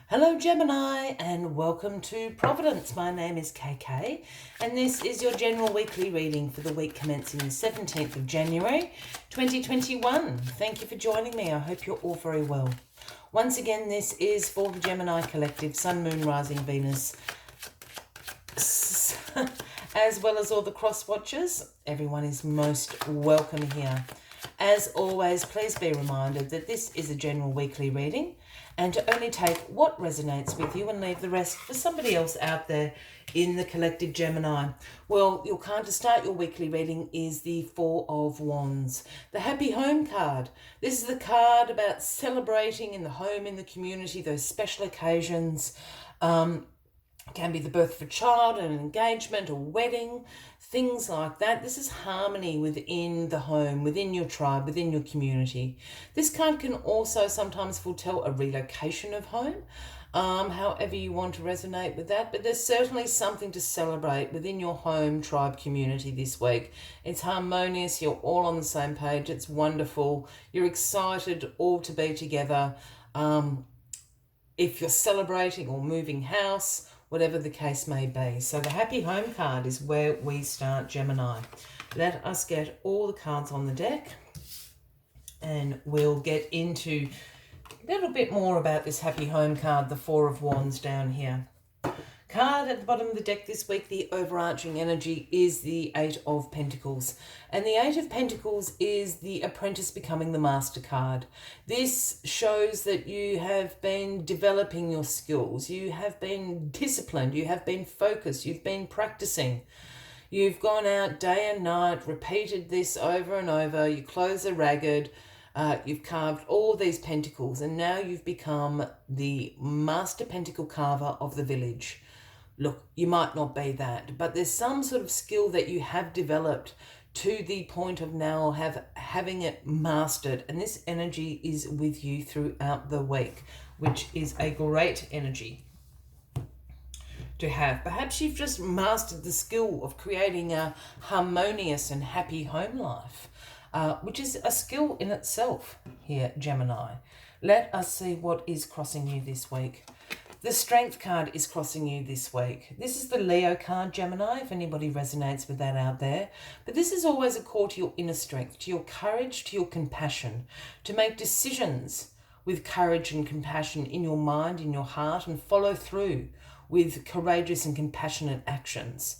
Hello Gemini and welcome to Providence. My name is KK and this is your general weekly reading for the week commencing the 17th of January 2021. Thank you for joining me. I hope you're all very well. Once again, this is for the Gemini collective, Sun, Moon, Rising, Venus, as well as all the cross watchers. Everyone is most welcome here. As always, please be reminded that this is a general weekly reading and to only take what resonates with you and leave the rest for somebody else out there in the collective Gemini. Well, your card to start your weekly reading is the Four of Wands, the Happy Home card. This is the card about celebrating in the home, in the community, those special occasions. Can be the birth of a child, an engagement, a wedding, things like that. This is harmony within the home, within your tribe, within your community. This card can also sometimes foretell a relocation of home, however you want to resonate with that. But there's certainly something to celebrate within your home, tribe, community this week. It's harmonious. You're all on the same page. It's wonderful. You're excited all to be together. If you're celebrating or moving house, whatever the case may be. So the Happy Home card is where we start, Gemini. Let us get all the cards on the deck and we'll get into a little bit more about this Happy Home card, the Four of Wands down here. Card at the bottom of the deck this week, the overarching energy is the Eight of Pentacles. And the Eight of Pentacles is the apprentice becoming the master card. This shows that you have been developing your skills. You have been disciplined. You have been focused. You've been practicing. You've gone out day and night, repeated this over and over. Your clothes are ragged. You've carved all these pentacles and now you've become the master pentacle carver of the village. Look, you might not be that, but there's some sort of skill that you have developed to the point of now having it mastered. And this energy is with you throughout the week, which is a great energy to have. Perhaps you've just mastered the skill of creating a harmonious and happy home life, which is a skill in itself here, Gemini. Let us see what is crossing you this week. The Strength card is crossing you this week. This is the Leo card, Gemini, if anybody resonates with that out there. But this is always a call to your inner strength, to your courage, to your compassion, to make decisions with courage and compassion in your mind, in your heart, and follow through with courageous and compassionate actions.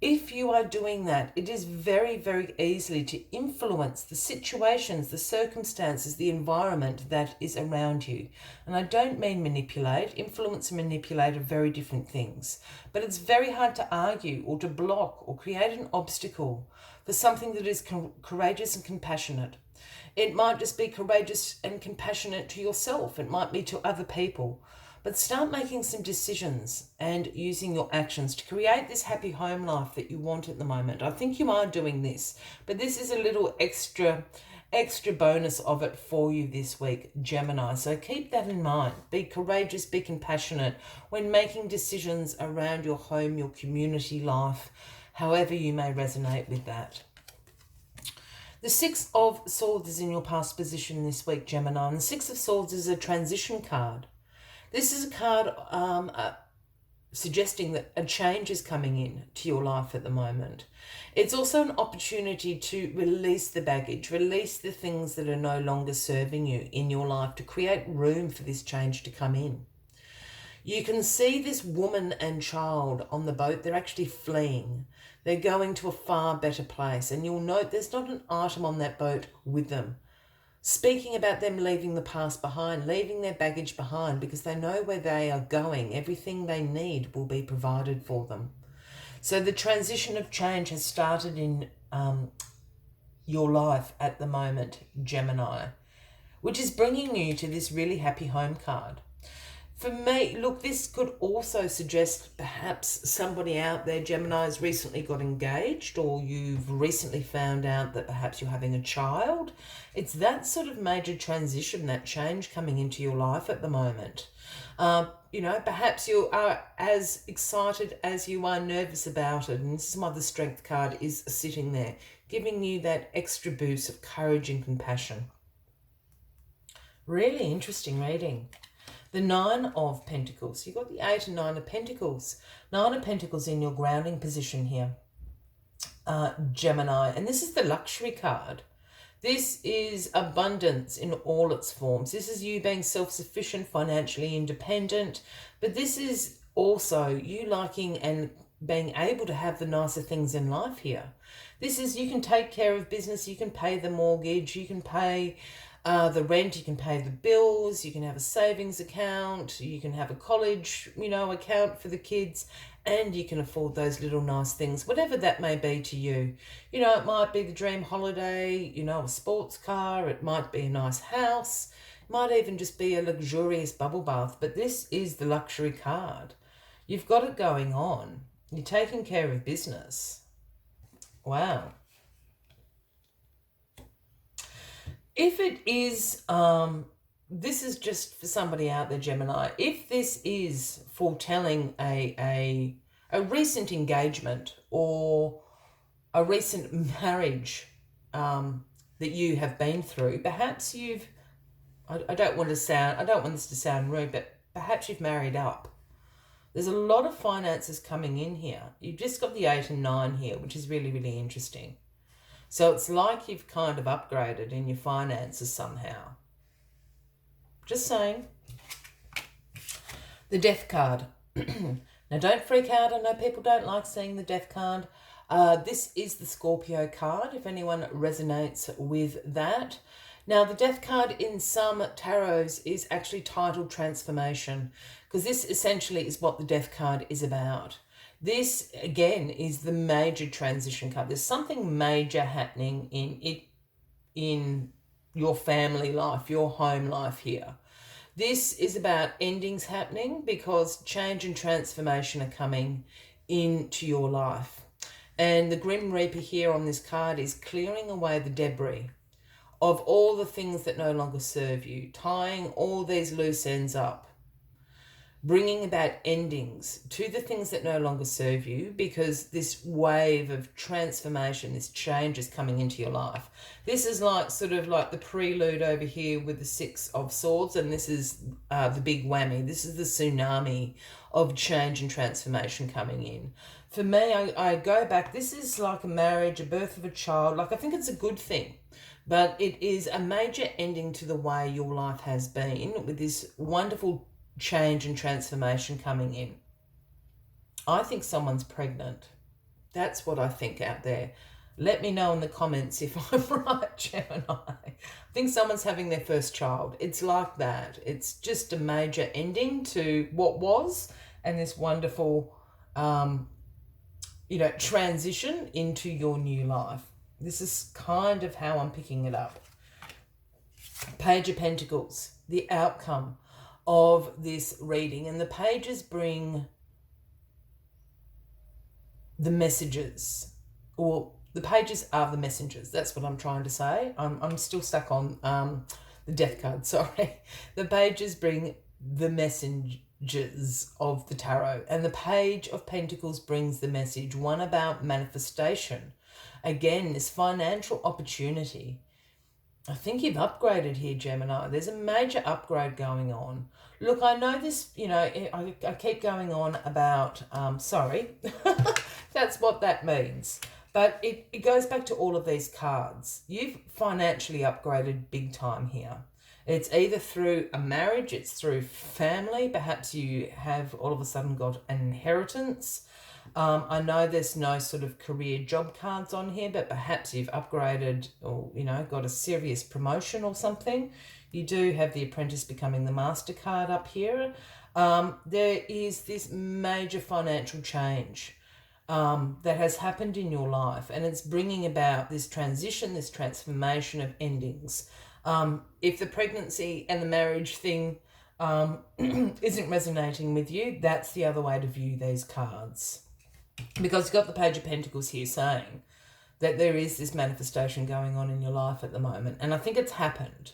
If you are doing that, it is very, very easily to influence the situations, the circumstances, the environment that is around you. And I don't mean manipulate. Influence and manipulate are very different things. But it's very hard to argue or to block or create an obstacle for something that is courageous and compassionate. It might just be courageous and compassionate to yourself. It might be to other people. But start making some decisions and using your actions to create this happy home life that you want at the moment. I think you are doing this, but this is a little extra bonus of it for you this week, Gemini. So keep that in mind. Be courageous, be compassionate when making decisions around your home, your community life, however you may resonate with that. The Six of Swords is in your past position this week, Gemini. And the Six of Swords is a transition card. This is a card suggesting that a change is coming in to your life at the moment. It's also an opportunity to release the baggage, release the things that are no longer serving you in your life, to create room for this change to come in. You can see this woman and child on the boat. They're actually fleeing. They're going to a far better place. And you'll note there's not an item on that boat with them, speaking about them leaving the past behind, leaving their baggage behind, because they know where they are going. Everything they need will be provided for them. So the transition of change has started in your life at the moment, Gemini, which is bringing you to this really happy home card. For me, look, this could also suggest perhaps somebody out there, Gemini, has recently got engaged, or you've recently found out that perhaps you're having a child. It's that sort of major transition, that change coming into your life at the moment. Perhaps you are as excited as you are nervous about it. And this is why the Strength card is sitting there, giving you that extra boost of courage and compassion. Really interesting reading. The Nine of Pentacles. You've got the 8 and 9 of Pentacles. 9 of Pentacles in your grounding position here, Gemini. And this is the luxury card. This is abundance in all its forms. This is you being self-sufficient, financially independent. But this is also you liking and being able to have the nicer things in life here. This is you can take care of business. You can pay the mortgage. You can pay the rent, you can pay the bills, you can have a savings account, you can have a college, account for the kids, and you can afford those little nice things, whatever that may be to you. It might be the dream holiday, a sports car, it might be a nice house, it might even just be a luxurious bubble bath, but this is the luxury card. You've got it going on. You're taking care of business. Wow. If it is, this is just for somebody out there, Gemini, if this is foretelling a recent engagement or a recent marriage that you have been through, perhaps you've, I don't want this to sound rude, but perhaps you've married up. There's a lot of finances coming in here. You've just got the 8 and 9 here, which is really, really interesting. So it's like you've kind of upgraded in your finances somehow. Just saying. The Death card. Now don't freak out. I know people don't like seeing the Death card. This is the Scorpio card, if anyone resonates with that. Now the Death card in some tarots is actually titled Transformation, because this essentially is what the Death card is about. This, again, is the major transition card. There's something major happening in your family life, your home life here. This is about endings happening because change and transformation are coming into your life. And the Grim Reaper here on this card is clearing away the debris of all the things that no longer serve you, tying all these loose ends up, bringing about endings to the things that no longer serve you, because this wave of transformation, this change is coming into your life. This is like sort of like the prelude over here with the 6 of Swords, and this is the big whammy. This is the tsunami of change and transformation coming in. For me, I go back, this is like a marriage, a birth of a child. Like, I think it's a good thing, but it is a major ending to the way your life has been, with this wonderful change and transformation coming in. I think someone's pregnant. That's what I think out there. Let me know in the comments if I'm right, Gemini. I think someone's having their first child. It's like that. It's just a major ending to what was, and this wonderful, transition into your new life. This is kind of how I'm picking it up. Page of Pentacles, the outcome of this reading, and the pages bring the messages, or the pages are the messengers. That's what I'm trying to say. I'm still stuck on the Death card, sorry. The pages bring the messengers of the tarot, and the Page of Pentacles brings the message, one about manifestation. Again, this financial opportunity. I think you've upgraded here, Gemini. There's a major upgrade going on. Look, I know this, I keep going on about, sorry, that's what that means. But it goes back to all of these cards. You've financially upgraded big time here. It's either through a marriage, it's through family. Perhaps you have all of a sudden got an inheritance. I know there's no sort of career job cards on here, but perhaps you've upgraded or, got a serious promotion or something. You do have the Apprentice becoming the Master card up here. There is this major financial change that has happened in your life, and it's bringing about this transition, this transformation of endings. If the pregnancy and the marriage thing isn't resonating with you, that's the other way to view these cards. Because you've got the Page of Pentacles here saying that there is this manifestation going on in your life at the moment. And I think it's happened.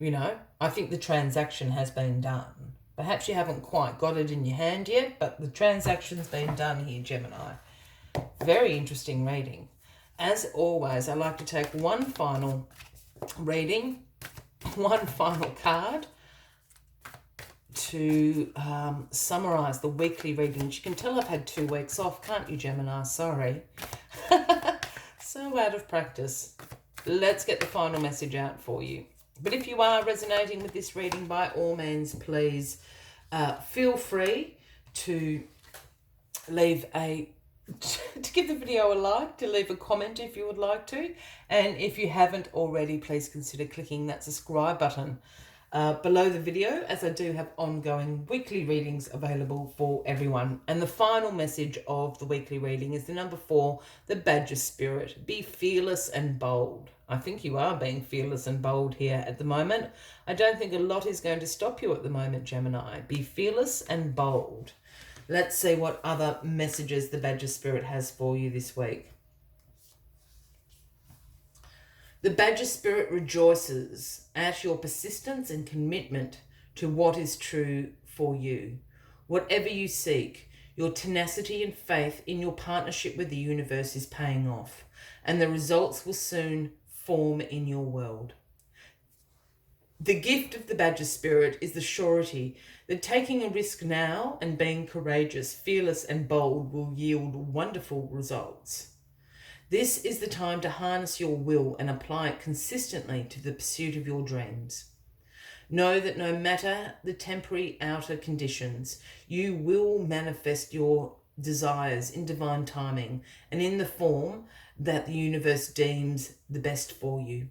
I think the transaction has been done. Perhaps you haven't quite got it in your hand yet, but the transaction's been done here, Gemini. Very interesting reading. As always, I like to take one final reading, one final card, to summarize the weekly readings. You can tell I've had 2 weeks off, can't you, Gemini? Sorry. So out of practice. Let's get the final message out for you. But if you are resonating with this reading, by all means, please feel free to leave to give the video a like, to leave a comment if you would like to. And if you haven't already, please consider clicking that subscribe button below the video, as I do have ongoing weekly readings available for everyone. And the final message of the weekly reading is the number 4, the Badger Spirit. Be fearless and bold. I think you are being fearless and bold here at the moment. I don't think a lot is going to stop you at the moment, Gemini. Be fearless and bold. Let's see what other messages the Badger Spirit has for you this week. The Badger Spirit rejoices at your persistence and commitment to what is true for you. Whatever you seek, your tenacity and faith in your partnership with the universe is paying off, and the results will soon form in your world. The gift of the Badger Spirit is the surety that taking a risk now and being courageous, fearless and bold will yield wonderful results. This is the time to harness your will and apply it consistently to the pursuit of your dreams. Know that no matter the temporary outer conditions, you will manifest your desires in divine timing and in the form that the universe deems the best for you.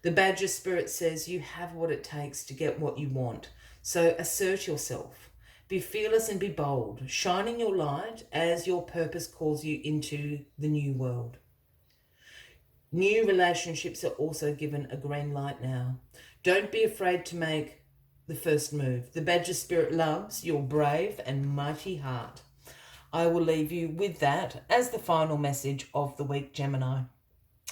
The Badger Spirit says you have what it takes to get what you want. So assert yourself. Be fearless and be bold, shining your light as your purpose calls you into the new world. New relationships are also given a green light now. Don't be afraid to make the first move. The Badger Spirit loves your brave and mighty heart. I will leave you with that as the final message of the week, Gemini.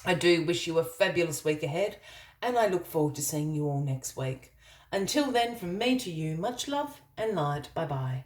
I do wish you a fabulous week ahead, and I look forward to seeing you all next week. Until then, from me to you, much love and light. Bye-bye.